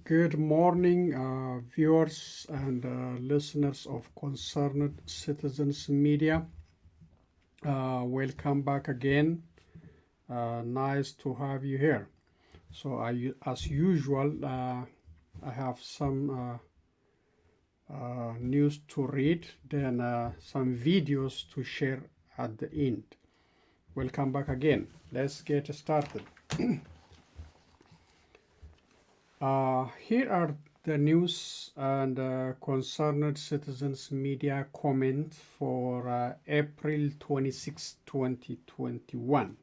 Good morning, viewers and listeners of Concerned Citizens Media. Welcome back again. Nice to have you here. So, as usual, I have some news to read, then some videos to share at the end. Welcome back again. Let's get started. Here are the news and Concerned Citizens Media comment for April 26, 2021.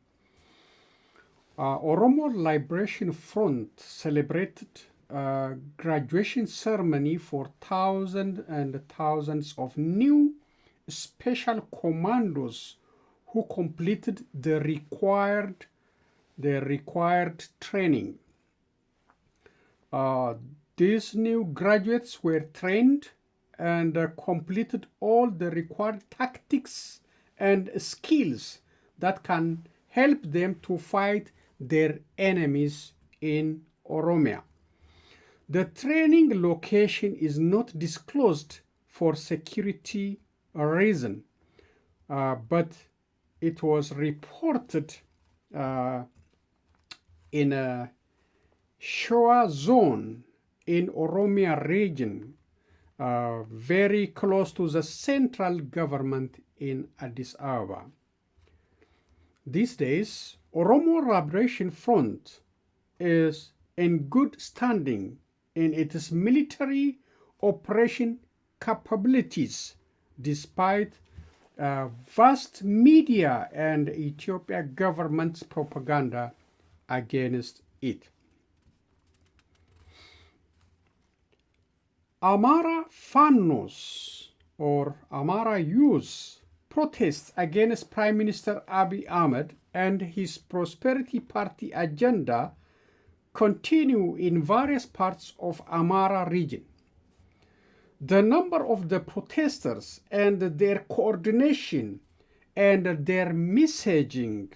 Oromo Liberation Front celebrated a graduation ceremony for thousands and thousands of new special commandos who completed the required training. These new graduates were trained and completed all the required tactics and skills that can help them to fight their enemies in Oromia. The training location is not disclosed for security reason, but it was reported in a Shoa zone in Oromia region, very close to the central government in Addis Ababa. These days, Oromo Liberation Front is in good standing in its military operation capabilities, despite vast media and Ethiopia government's propaganda against it. Amhara Fanos or Amhara youth protests against Prime Minister Abiy Ahmed and his Prosperity Party agenda continue in various parts of Amhara region. The number of the protesters and their coordination and their messaging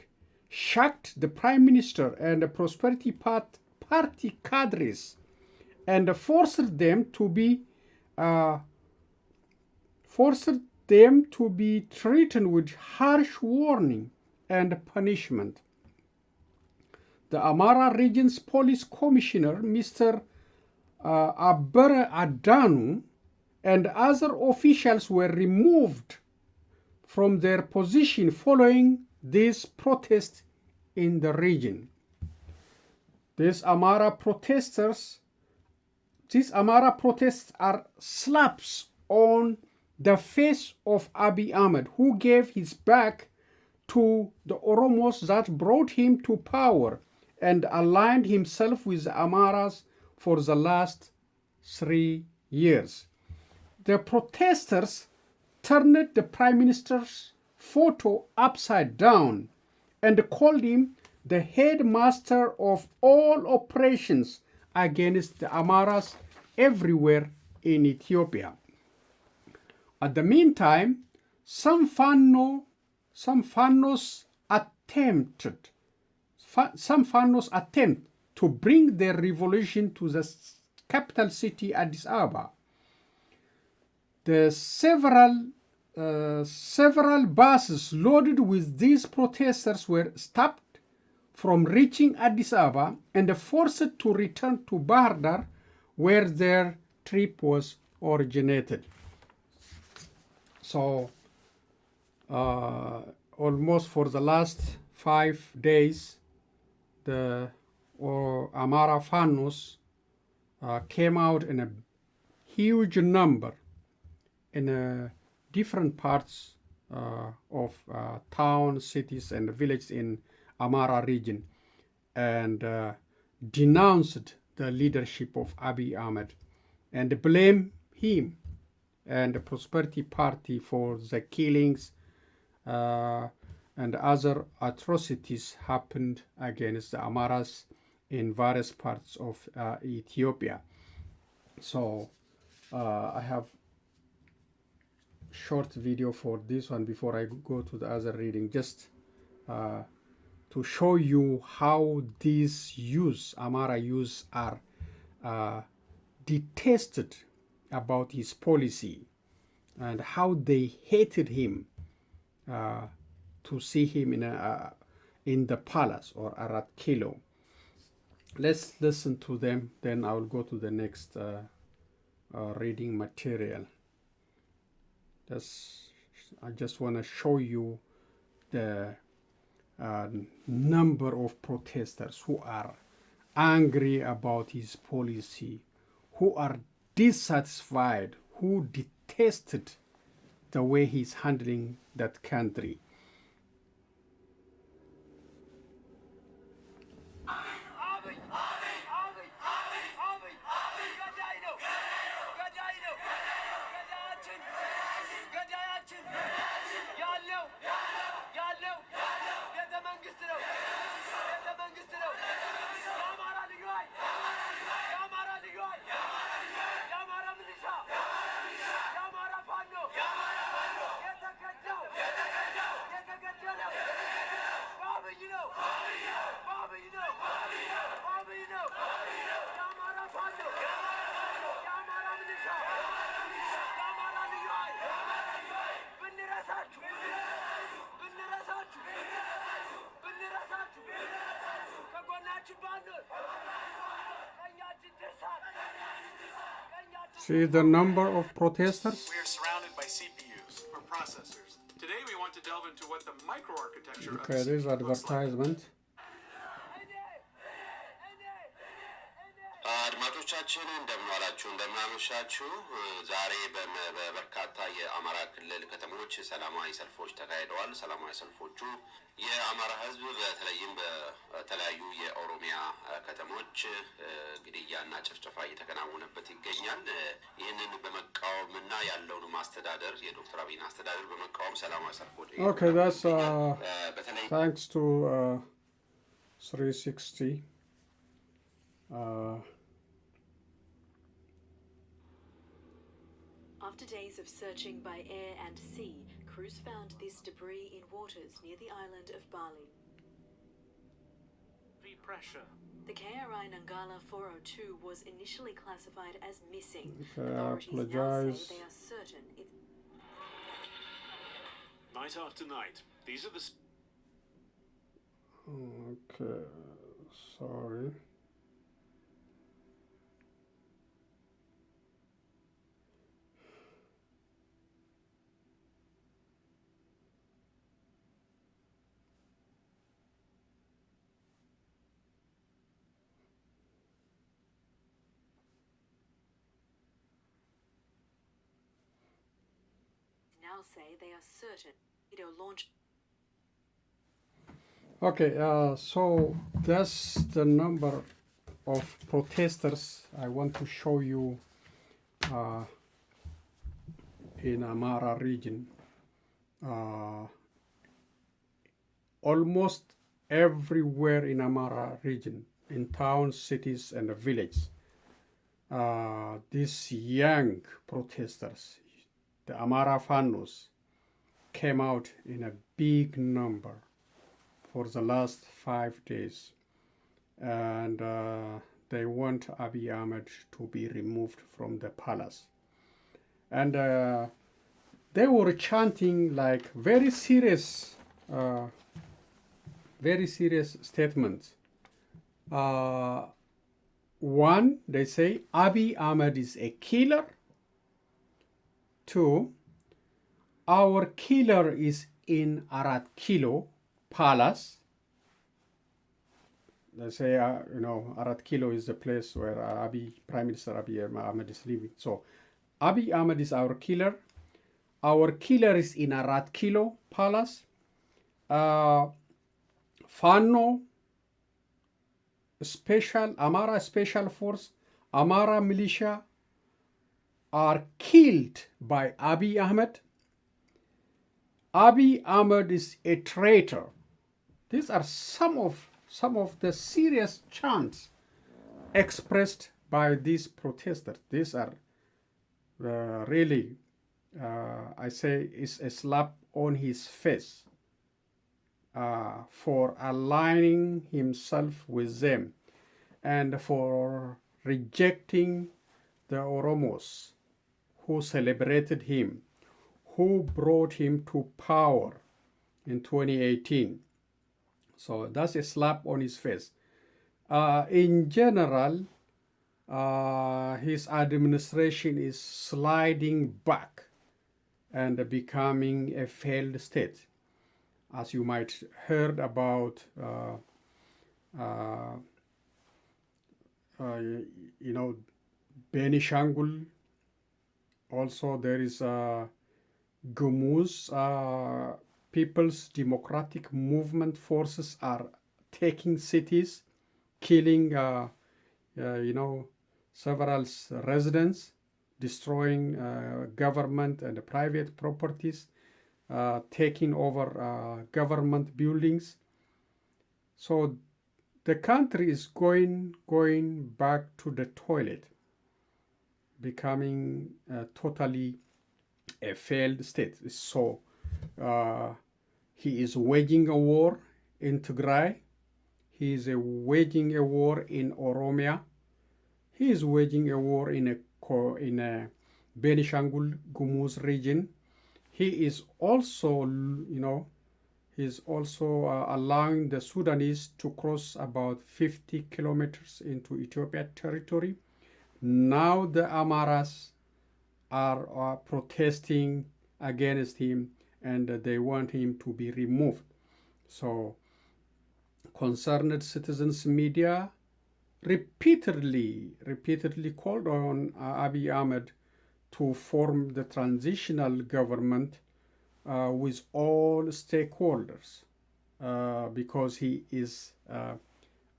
shocked the Prime Minister and the Prosperity Party cadres and forced them to be threatened with harsh warning and punishment. The Amhara region's police commissioner, Mr. Abere Adanu, and other officials were removed from their position following this protest in the region. These Amhara protests are slaps on the face of Abiy Ahmed, who gave his back to the Oromos that brought him to power and aligned himself with the Amharas for the last 3 years. The protesters turned the Prime Minister's photo upside down and called him the headmaster of all operations against the Amharas everywhere in Ethiopia. At the meantime, some Fanos attempt to bring their revolution to the capital city Addis Ababa. The several buses loaded with these protesters were stopped from reaching Addis Ababa and forced to return to Bahir Dar, where their trip was originated. So, almost for the last 5 days, the Amhara Fanos came out in a huge number in different parts of town, cities, and villages in Amhara region, and denounced the leadership of Abiy Ahmed and blame him and the Prosperity Party for the killings and other atrocities happened against the Amharas in various parts of Ethiopia. So I have short video for this one before I go to the other reading, just to show you how these Amhara youths are detested about his policy and how they hated him to see him in the palace or Arat Kilo. Let's listen to them, then I will go to the next reading material. I just want to show you the number of protesters who are angry about his policy, who are dissatisfied, who detested the way he's handling that country. See the number of protesters? We are surrounded by CPUs, or processors. Today we want to delve into what the microarchitecture okay, of the this CPU looks like. advertisement. አድማጮቻችን እንደምናላችሁ እንደምናመሻችሁ ዛሬ በበርካታ የአማራ ክልል ከተሞች ሰላማዊ ሰልፎች ተካሂደዋል። ሰላማዊ ሰልፎቹ የአማራ ሕዝብ በተለይም በተለያዩ የኦሮሚያ ከተሞች ግድያና ጭፍጨፋ እየተከናወነበት ይገኛል። ይህንን በመቃወምና ያለውን ማስተዳደር የዶክተር አብይን አስተዳደር በመቃወም ሰላማዊ ሰልፎች Okay, that's thanks to 360. After days of searching by air and sea, crews found this debris in waters near the island of Bali. Pressure. The KRI Nangala 402 was initially classified as missing. Okay, Authorities now apologize. say they are certain it's... Night after night, these are the... Okay, sorry. now say they are certain video launch. Okay, so that's the number of protesters I want to show you in Amhara region. Almost everywhere in Amhara region, in towns, cities, and villages, these young protesters, the Amhara Fanos, came out in a big number for the last 5 days, and they want Abiy Ahmed to be removed from the palace. And they were chanting like very serious statements. One, they say Abiy Ahmed is a killer. Two, our killer is in Arat Kilo Palace. They say, Arat Kilo is the place where Prime Minister Abiy Ahmed is living. So, Abiy Ahmed is our killer. Our killer is in Arat Kilo Palace. Fano, Amhara Special Force, Amhara militia are killed by Abiy Ahmed. Abiy Ahmed is a traitor. These are some of the serious chants expressed by these protesters. These are really, I say, is a slap on his face for aligning himself with them and for rejecting the Oromos who celebrated him, who brought him to power in 2018. So that's a slap on his face. In general, his administration is sliding back and becoming a failed state. As you might heard about, Benishangul. Also, there is Gumuz People's Democratic Movement forces are taking cities, killing, several residents, destroying government and private properties, taking over government buildings. So the country is going back to the toilet, becoming totally a failed state. So he is waging a war in Tigray. He is waging a war in Oromia. He is waging a war in a Benishangul Gumuz region. He is also, allowing the Sudanese to cross about 50 kilometers into Ethiopia territory. Now the Amharas are protesting against him, and they want him to be removed. So concerned citizens media repeatedly called on Abiy Ahmed to form the transitional government with all stakeholders because he is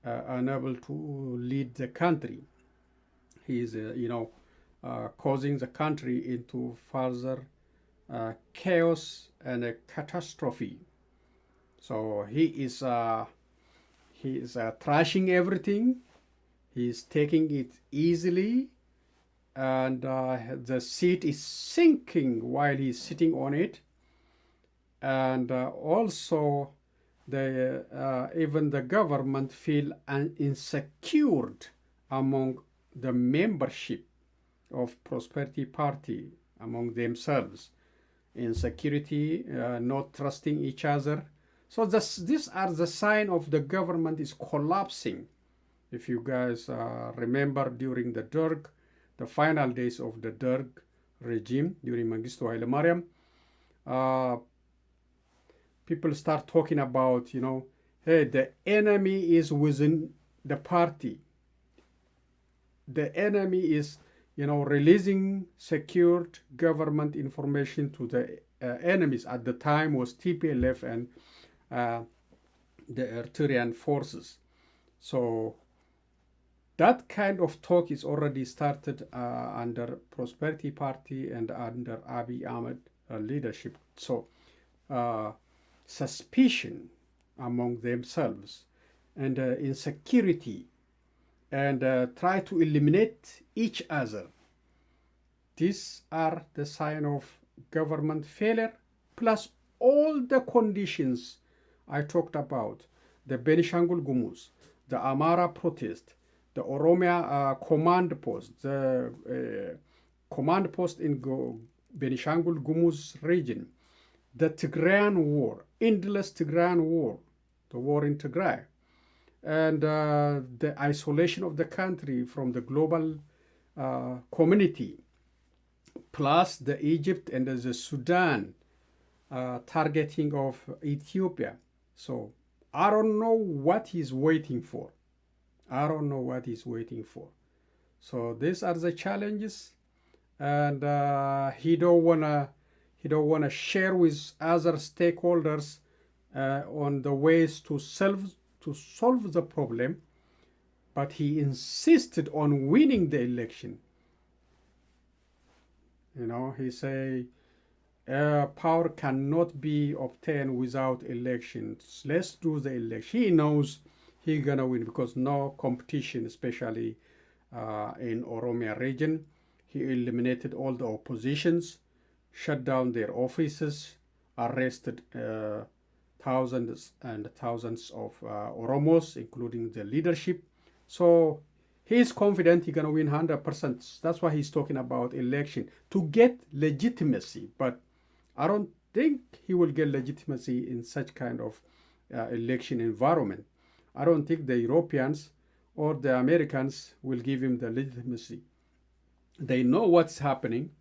unable to lead the country. He is, causing the country into further chaos and a catastrophe. So he is trashing everything. He is taking it easily, and the seat is sinking while he's sitting on it. And also, even the government feel insecure among the membership of Prosperity Party, among themselves. Insecurity, not trusting each other. So these are the sign of the government is collapsing. If you guys remember during the Derg, the final days of the Derg regime during Mengistu Haile Mariam, people start talking about, hey, the enemy is within the party. The enemy is, releasing secured government information to the enemies. At the time was TPLF and the Eritrean forces. So that kind of talk is already started under Prosperity Party and under Abiy Ahmed leadership. So suspicion among themselves and insecurity and try to eliminate each other. These are the sign of government failure, plus all the conditions I talked about: the Benishangul Gumuz, the Amhara protest, the Oromia command post, the command post in Benishangul Gumuz region, the Tigrayan war, endless Tigrayan war, the war in Tigray, and the isolation of the country from the global community, plus the Egypt and the Sudan targeting of Ethiopia. So I don't know what he's waiting for. I don't know what he's waiting for. So these are the challenges, and he don't wanna share with other stakeholders on the ways to solve the problem, but he insisted on winning the election. He say power cannot be obtained without elections. Let's do the election. He knows he's gonna win because no competition, especially in Oromia region. He eliminated all the oppositions, shut down their offices, arrested thousands and thousands of Oromos, including the leadership. So he is confident he's going to win 100%. That's why he's talking about election to get legitimacy. But I don't think he will get legitimacy in such kind of election environment. I don't think the Europeans or the Americans will give him the legitimacy. They know what's happening,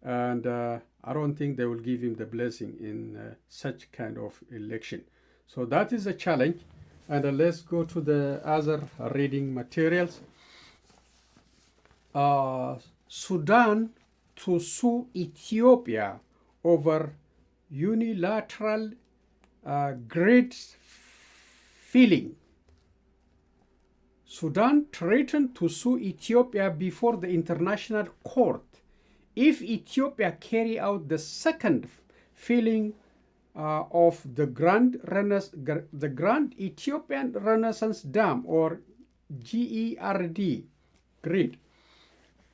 and I don't think they will give him the blessing in such kind of election. So that is a challenge. And let's go to the other reading materials. Sudan to sue Ethiopia over unilateral GERD filling. Sudan threatened to sue Ethiopia before the international court if Ethiopia carry out the second filling of the Grand Ethiopian Renaissance Dam, or GERD,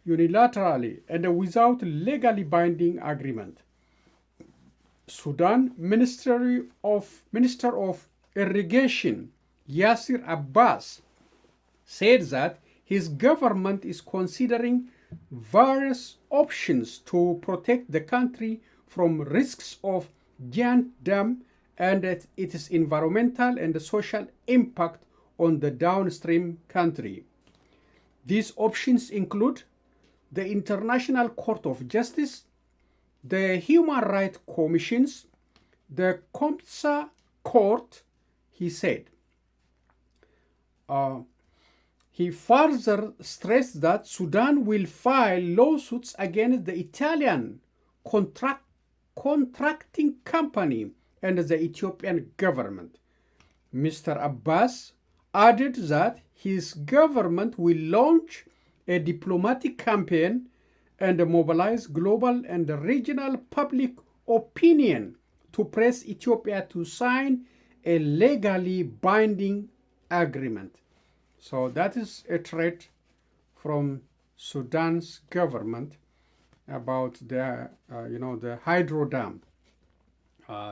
unilaterally and without legally binding agreement. Sudan Minister of Irrigation Yasir Abbas said that his government is considering various options to protect the country from risks of giant dam and its environmental and social impact on the downstream country. These options include the International Court of Justice, the Human Rights Commissions, the COMSA Court, he said. He further stressed that Sudan will file lawsuits against the Italian contracting company and the Ethiopian government. Mr. Abbas added that his government will launch a diplomatic campaign and mobilize global and regional public opinion to press Ethiopia to sign a legally binding agreement. So that is a threat from Sudan's government about the the hydro dam.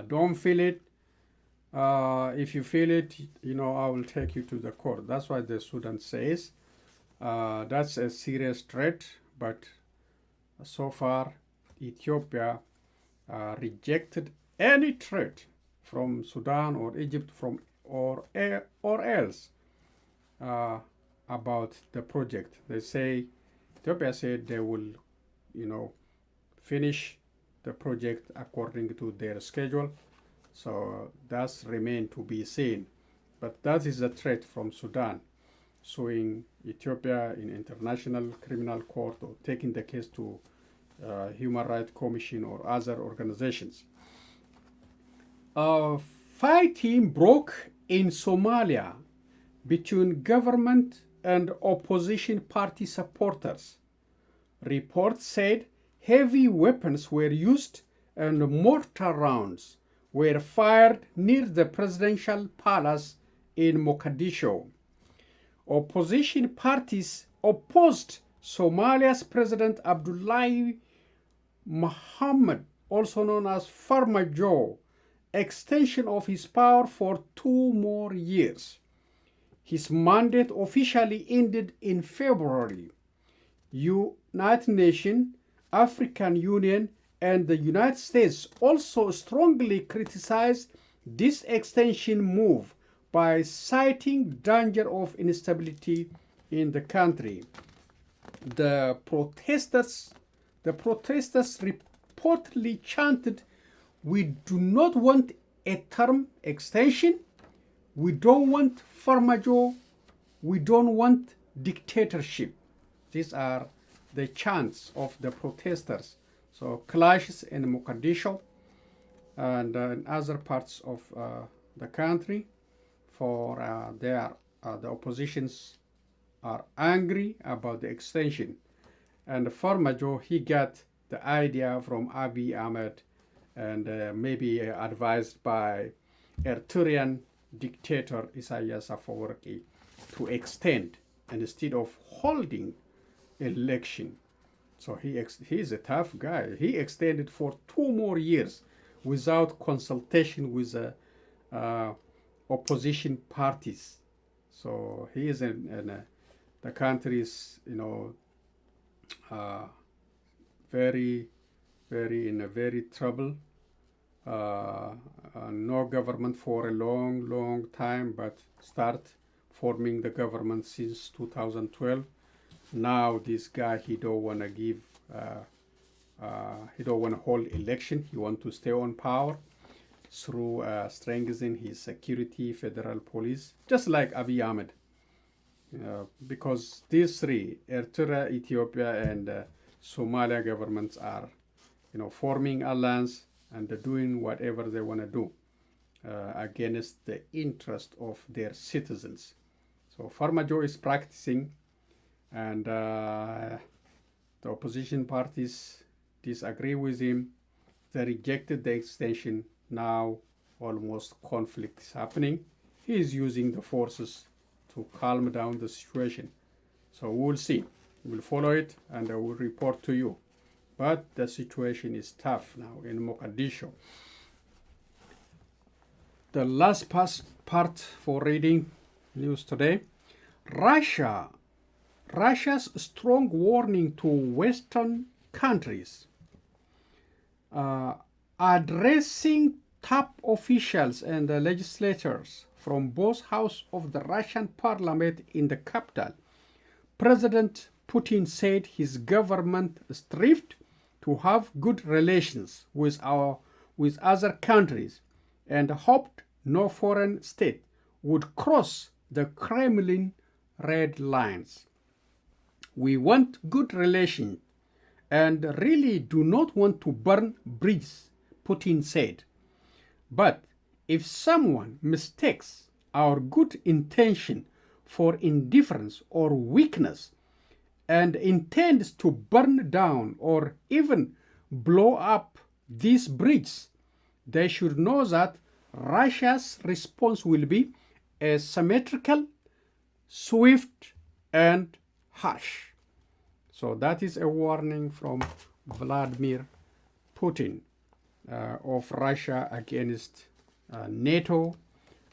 Don't feel it. If you feel it, I will take you to the court. That's why the Sudan says that's a serious threat. But so far, Ethiopia rejected any threat from Sudan or Egypt or else about the project. They say Ethiopia said they will, finish the project according to their schedule. So that's remain to be seen. But that is a threat from Sudan, suing Ethiopia in International Criminal Court or taking the case to Human Rights Commission or other organizations. Fighting broke in Somalia between government and opposition party supporters. Reports said heavy weapons were used and mortar rounds were fired near the presidential palace in Mogadishu. Opposition parties opposed Somalia's President Abdullahi Mohammed, also known as Farmajo, extension of his power for 2 more years. His mandate officially ended in February. United Nations, African Union, and the United States also strongly criticized this extension move by citing danger of instability in the country. The protesters reportedly chanted, "We do not want a term extension. We don't want Farmajo. We don't want dictatorship." These are the chants of the protesters. So clashes in Mogadishu and in other parts of the country for the oppositions are angry about the extension. And Farmajo, he got the idea from Abiy Ahmed and maybe advised by Eritrean dictator Isaias Afwerki to extend instead of holding election. So he's a tough guy. He extended for 2 more years without consultation with the opposition parties. So he is The country is, very, very in a very trouble. No government for a long, long time, but start forming the government since 2012. Now this guy, he don't want to give, he don't want to hold election. He want to stay on power through strengthening his security, federal police, just like Abiy Ahmed. Because these three, Eritrea, Ethiopia, and Somalia governments are, forming alliance and doing whatever they want to do against the interest of their citizens. So Farmajo is practicing, and the opposition parties disagree with him. They rejected the extension. Now almost conflict is happening. He is using the forces to calm down the situation. So we'll see. We'll follow it and I will report to you. But the situation is tough now in Mogadishu. The last part for reading news today. Russia's strong warning to Western countries. Addressing top officials and legislators from both houses of the Russian parliament in the capital, President Putin said his government strived to have good relations with other countries and hoped no foreign state would cross the Kremlin red lines. We want good relations and really do not want to burn bridges, Putin said. But if someone mistakes our good intention for indifference or weakness and intends to burn down or even blow up these bridges, they should know that Russia's response will be asymmetrical, swift, and harsh. So that is a warning from Vladimir Putin of Russia against NATO,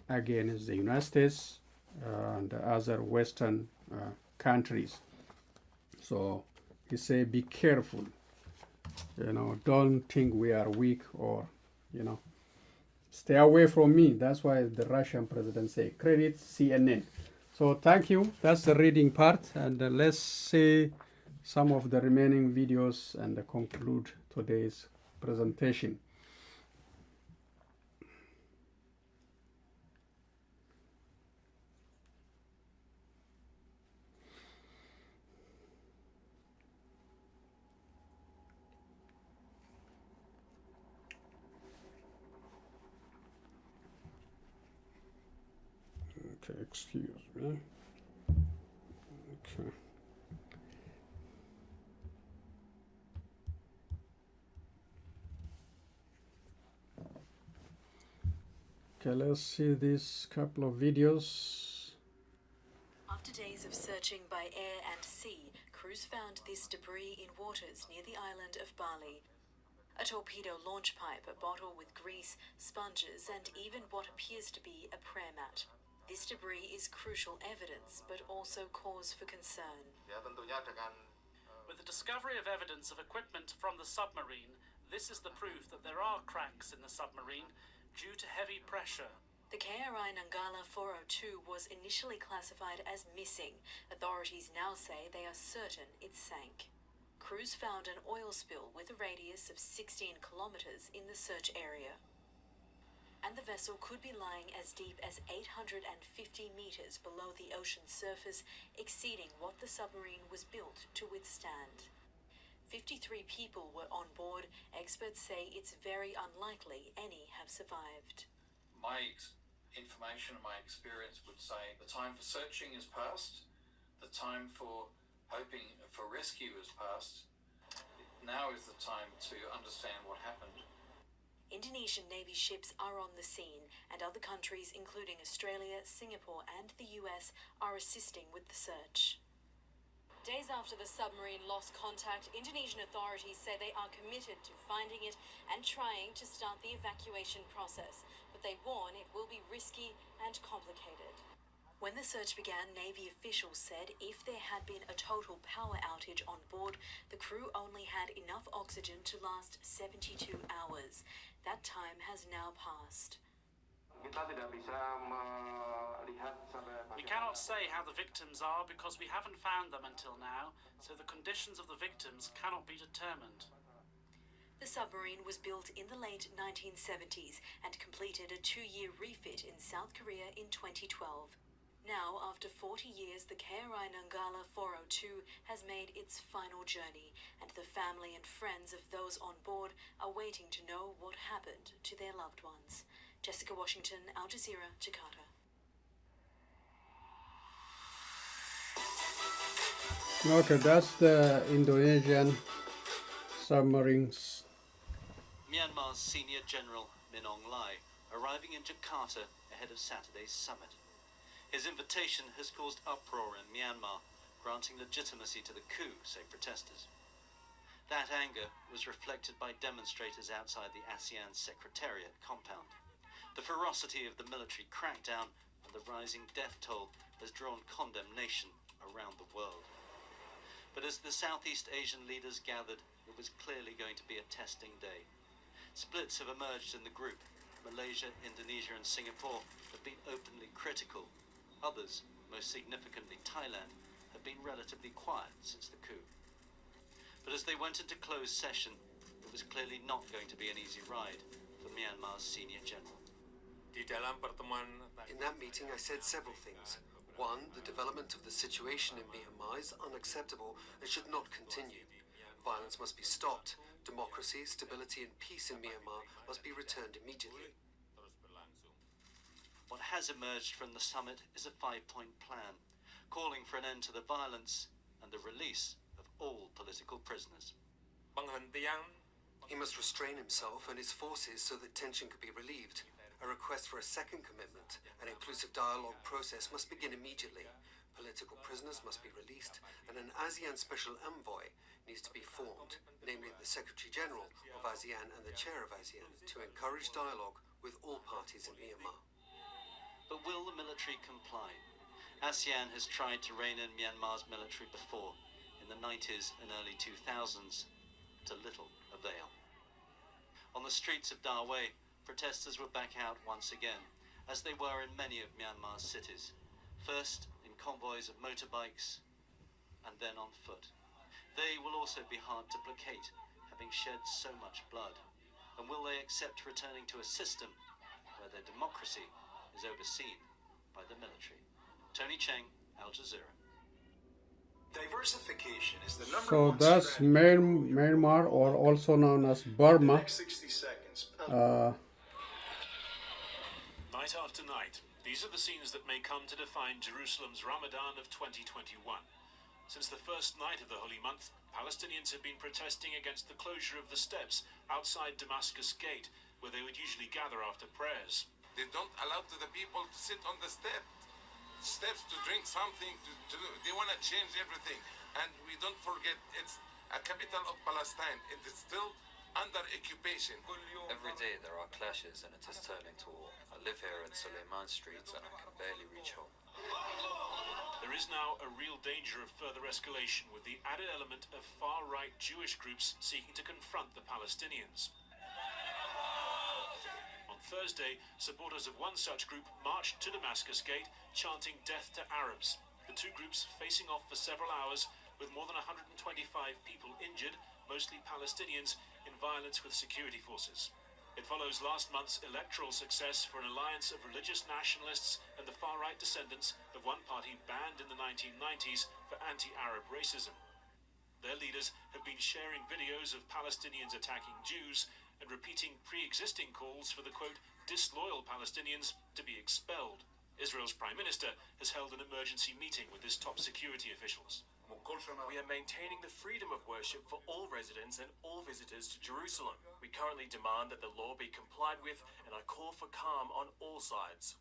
against the United States and other Western countries. So he said, be careful. Don't think we are weak or, stay away from me. That's why the Russian president say, credit CNN. So thank you. That's the reading part. And let's see some of the remaining videos and conclude today's presentation. Okay, excuse me. Okay. Okay, let's see these couple of videos. After days of searching by air and sea, crews found this debris in waters near the island of Bali. A torpedo launch pipe, a bottle with grease, sponges, and even what appears to be a prayer mat. This debris is crucial evidence, but also cause for concern. With the discovery of evidence of equipment from the submarine, this is the proof that there are cracks in the submarine due to heavy pressure. The KRI Nangala 402 was initially classified as missing. Authorities now say they are certain it sank. Crews found an oil spill with a radius of 16 kilometers in the search area. And the vessel could be lying as deep as 850 meters below the ocean surface, exceeding what the submarine was built to withstand. 53 people were on board. Experts say it's very unlikely any have survived. My information and my experience would say the time for searching is past, the time for hoping for rescue is past. Now is the time to understand what happened. Indonesian Navy ships are on the scene, and other countries, including Australia, Singapore, and the US, are assisting with the search. Days after the submarine lost contact, Indonesian authorities say they are committed to finding it and trying to start the evacuation process, but they warn it will be risky and complicated. When the search began, Navy officials said if there had been a total power outage on board, the crew only had enough oxygen to last 72 hours. That time has now passed. We cannot say how the victims are because we haven't found them until now, so the conditions of the victims cannot be determined. The submarine was built in the late 1970s and completed a 2-year refit in South Korea in 2012. Now, after 40 years, the KRI Nangala 402 has made its final journey, and the family and friends of those on board are waiting to know what happened to their loved ones. Jessica Washington, Al Jazeera, Jakarta. Okay, that's the Indonesian submarines. Myanmar's senior general Min Aung Hlaing arriving in Jakarta ahead of Saturday's summit. His invitation has caused uproar in Myanmar, granting legitimacy to the coup, say protesters. That anger was reflected by demonstrators outside the ASEAN Secretariat compound. The ferocity of the military crackdown and the rising death toll has drawn condemnation around the world. But as the Southeast Asian leaders gathered, it was clearly going to be a testing day. Splits have emerged in the group. Malaysia, Indonesia and Singapore have been openly critical. Others, most significantly Thailand, have been relatively quiet since the coup. But as they went into closed session, it was clearly not going to be an easy ride for Myanmar's senior general. In that meeting, I said several things. One, the development of the situation in Myanmar is unacceptable and should not continue. Violence must be stopped. Democracy, stability and peace in Myanmar must be returned immediately. What has emerged from the summit is a 5-point plan, calling for an end to the violence and the release of all political prisoners. He must restrain himself and his forces so that tension could be relieved. A request for a second commitment, an inclusive dialogue process must begin immediately. Political prisoners must be released, and an ASEAN Special Envoy needs to be formed, namely the Secretary General of ASEAN and the Chair of ASEAN, to encourage dialogue with all parties in Myanmar. But will the military comply? ASEAN has tried to rein in Myanmar's military before, in the 90s and early 2000s, to little avail. On the streets of Darway, protesters were back out once again, as they were in many of Myanmar's cities, first in convoys of motorbikes, and then on foot. They will also be hard to placate, having shed so much blood. And will they accept returning to a system where their democracy is overseen by the military? Tony Cheng, Al Jazeera. Diversification is the number So one that's strategy. Myanmar, or also known as Burma. Next 60 seconds. Night after night, these are the scenes that may come to define Jerusalem's Ramadan of 2021. Since the first night of the holy month, Palestinians have been protesting against the closure of the steps outside Damascus Gate, where they would usually gather after prayers. They don't allow the people to sit on the steps to drink something. They want to change everything. And we don't forget, it's a capital of Palestine. It is still under occupation. Every day there are clashes and it is turning to war. I live here in Suleiman Street and I can barely reach home. There is now a real danger of further escalation, with the added element of far-right Jewish groups seeking to confront the Palestinians. On Thursday, supporters of one such group marched to Damascus Gate, chanting "Death to Arabs." The two groups facing off for several hours, with more than 125 people injured, mostly Palestinians, in violence with security forces. It follows last month's electoral success for an alliance of religious nationalists and the far-right descendants of one party banned in the 1990s for anti-Arab racism. Their leaders have been sharing videos of Palestinians attacking Jews and repeating pre-existing calls for the, quote, disloyal Palestinians to be expelled. Israel's Prime Minister has held an emergency meeting with his top security officials. We are maintaining the freedom of worship for all residents and all visitors to Jerusalem. We currently demand that the law be complied with, and I call for calm on all sides.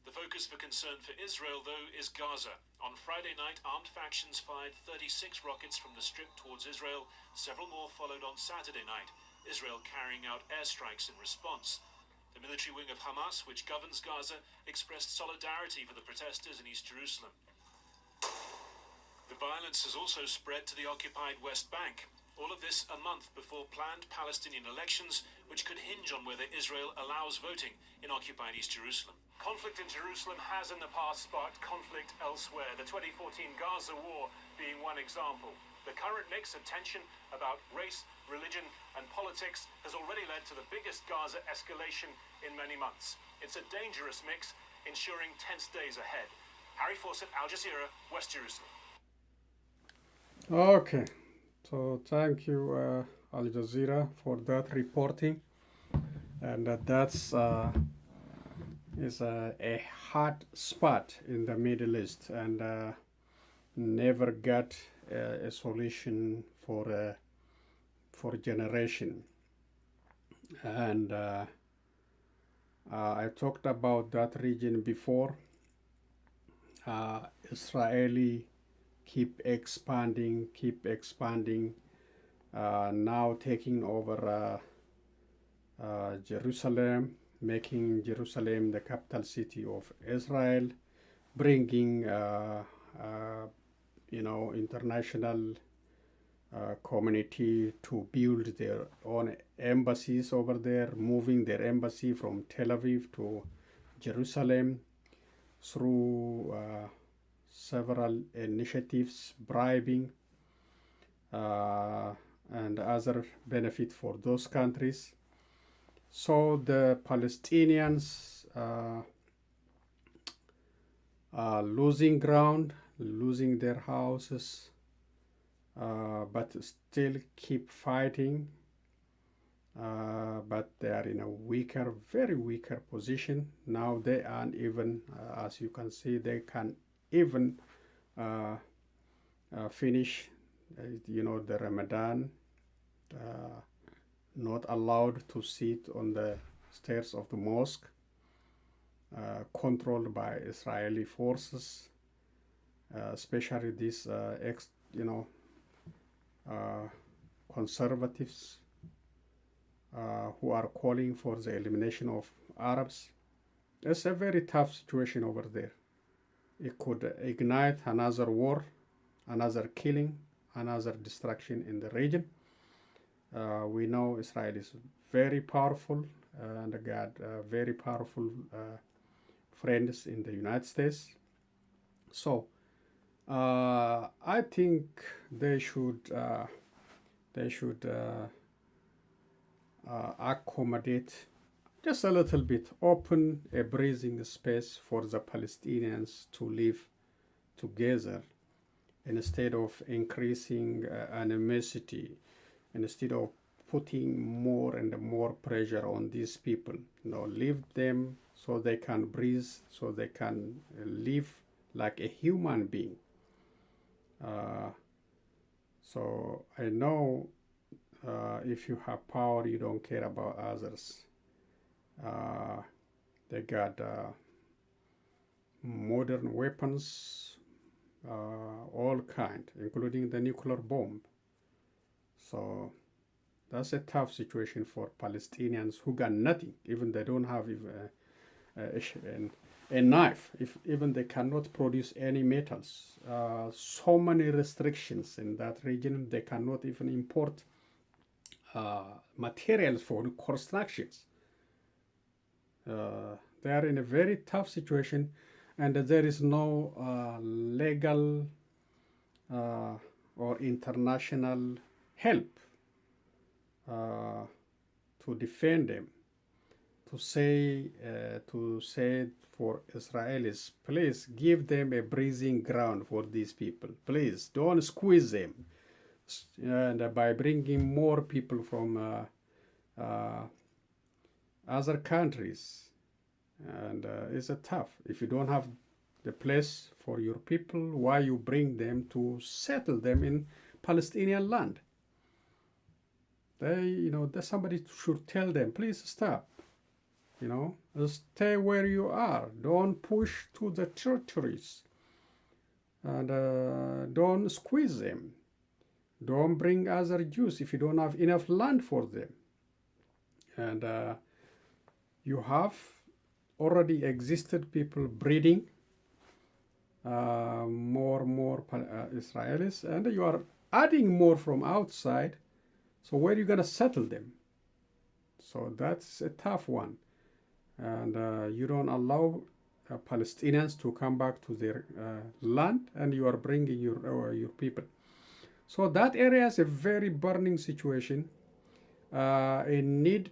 The focus for concern for Israel, though, is Gaza. On Friday night, armed factions fired 36 rockets from the Strip towards Israel. Several more followed on Saturday night, Israel carrying out airstrikes in response. The military wing of Hamas, which governs Gaza, expressed solidarity for the protesters in East Jerusalem. The violence has also spread to the occupied West Bank. All of this a month before planned Palestinian elections, which could hinge on whether Israel allows voting in occupied East Jerusalem. Conflict in Jerusalem has in the past sparked conflict elsewhere, the 2014 Gaza war being one example. The current mix of tension about race, religion and politics has already led to the biggest Gaza escalation in many months. It's a dangerous mix, ensuring tense days ahead. Harry Fawcett, Al Jazeera, West Jerusalem. Okay, so thank you, Al Jazeera, for that reporting. And that's is a hot spot in the Middle East, and never got a solution for generation. And I talked about that region before. Israeli keep expanding, now taking over Jerusalem, making Jerusalem the capital city of Israel, bringing international community to build their own embassies over there, moving their embassy from Tel Aviv to Jerusalem through several initiatives, bribing and other benefit for those countries. So the Palestinians are losing ground, losing their houses, but still keep fighting. But they are in a very weaker position. Now they aren't even, as you can see, they can even finish, the Ramadan, not allowed to sit on the stairs of the mosque, controlled by Israeli forces, especially these conservatives who are calling for the elimination of Arabs. It's a very tough situation over there. It could ignite another war, another killing, another destruction in the region. We know Israel is very powerful and got very powerful friends in the United States. So I think they should accommodate just a little bit, open a breathing space for the Palestinians to live together instead of increasing animosity, instead of putting more and more pressure on these people. Leave them so they can breathe, so they can live like a human being. So I know if you have power, you don't care about others. They got modern weapons, all kind, including the nuclear bomb. So that's a tough situation for Palestinians who got nothing. Even they don't have a knife. Even they cannot produce any metals. So many restrictions in that region. They cannot even import materials for constructions. They are in a very tough situation, and there is no legal or international help to defend them. To say for Israelis, please give them a breathing ground for these people. Please don't squeeze them. And by bringing more people from other countries, and it's tough. If you don't have the place for your people, why you bring them to settle them in Palestinian land? Somebody should tell them, please stop. Stay where you are. Don't push to the territories, and don't squeeze them. Don't bring other Jews if you don't have enough land for them. And you have already existed people breeding more Israelis, and you are adding more from outside. So where are you going to settle them? So that's a tough one. And you don't allow Palestinians to come back to their land, and you are bringing your people. So that area is a very burning situation. It need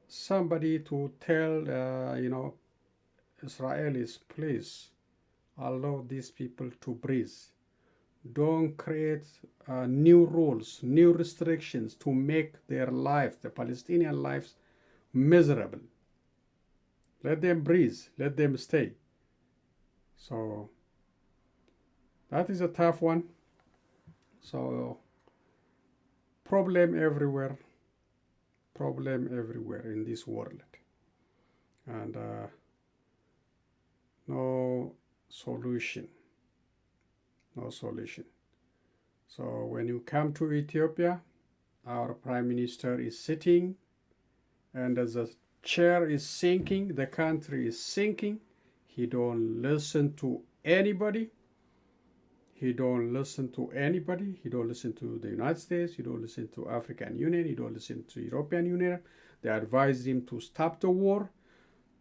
somebody to tell, Israelis, please allow these people to breathe. Don't create new rules, new restrictions to make their lives, the Palestinian lives, miserable. Let them breathe. Let them stay. So that is a tough one. So problem everywhere in this world, and no solution. So when you come to Ethiopia, our prime minister is sitting, and as the chair is sinking, the country is sinking. He don't listen to anybody. He don't listen to the United States. He don't listen to African Union. He don't listen to European Union. They advised him to stop the war,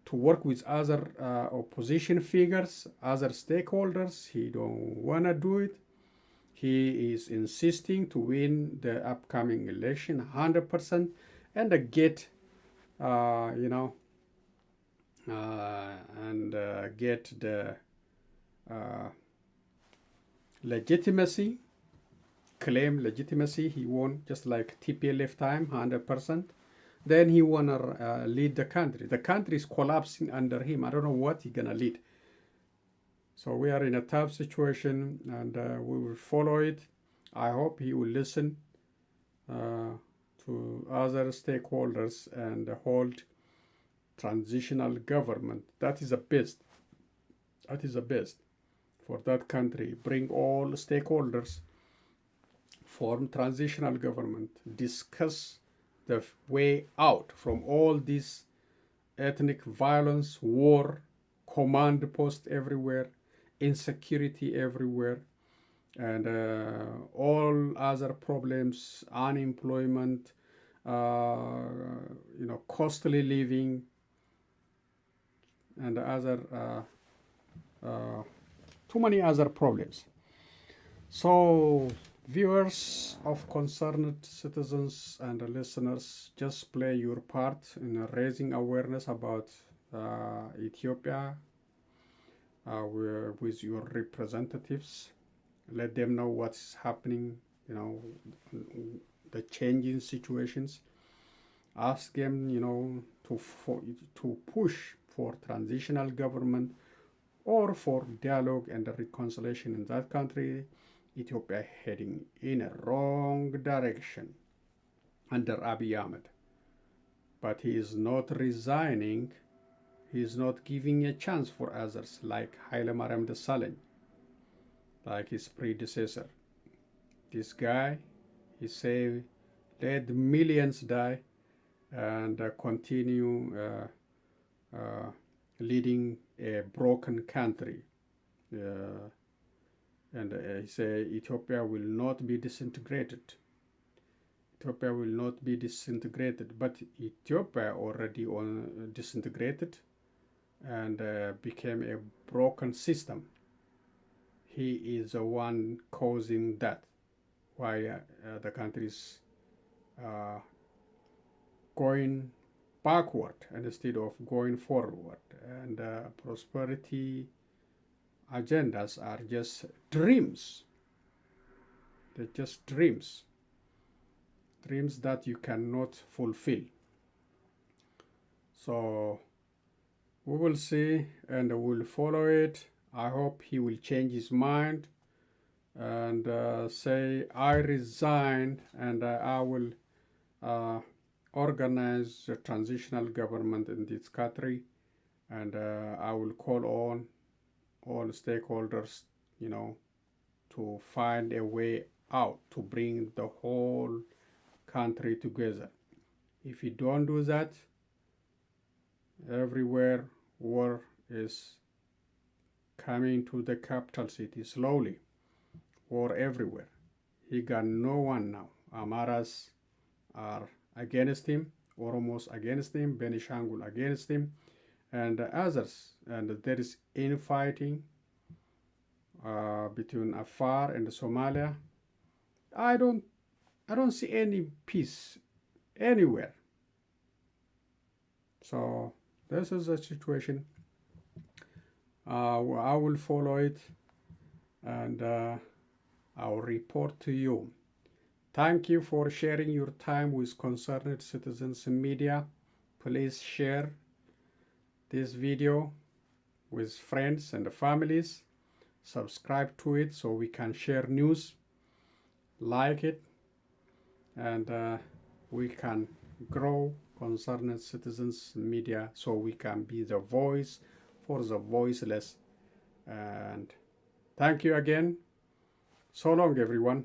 to work with other opposition figures, other stakeholders. He don't want to do it. He is insisting to win the upcoming election 100% and get, get the legitimacy, claim legitimacy. He won just like TPLF time, 100%. Then he wanna lead the country. The country is collapsing under him. I don't know what he's gonna lead. So we are in a tough situation, and we will follow it. I hope he will listen to other stakeholders and hold transitional government. That is the best. For that country. Bring all stakeholders, form transitional government, discuss the way out from all this ethnic violence, war, command post everywhere, insecurity everywhere, and all other problems, unemployment, costly living, and other too many other problems. So viewers of Concerned Citizens and listeners, just play your part in raising awareness about Ethiopia with your representatives. Let them know what's happening, the changing situations. Ask them, to push for transitional government or for dialogue and reconciliation in that country. Ethiopia heading in a wrong direction under Abiy Ahmed. But he is not resigning. He is not giving a chance for others like Haile Mariam Desalegn, like his predecessor. This guy, he said, let millions die and continue leading a broken country. And he said Ethiopia will not be disintegrated. Ethiopia will not be disintegrated, but Ethiopia already disintegrated and became a broken system. He is the one causing that, why the country is going backward instead of going forward, and prosperity agendas are just dreams. They're just dreams that you cannot fulfill. So we will see, and we'll follow it. I hope he will change his mind and say, I resign, and I will organize a transitional government in this country, and I will call on all stakeholders, to find a way out to bring the whole country together. If you don't do that, Everywhere war is coming to the capital city slowly. War everywhere. He got no one now. Amharas are against him, Oromos against him, Benishangul against him, and others. And there is infighting between Afar and Somalia. I don't see any peace anywhere. So this is the situation. I will follow it, and I'll report to you. Thank you for sharing your time with Concerned Citizens Media. Please share this video with friends and families. Subscribe to it so we can share news. Like it, and we can grow Concerned Citizens Media so we can be the voice for the voiceless. And thank you again. So long, everyone.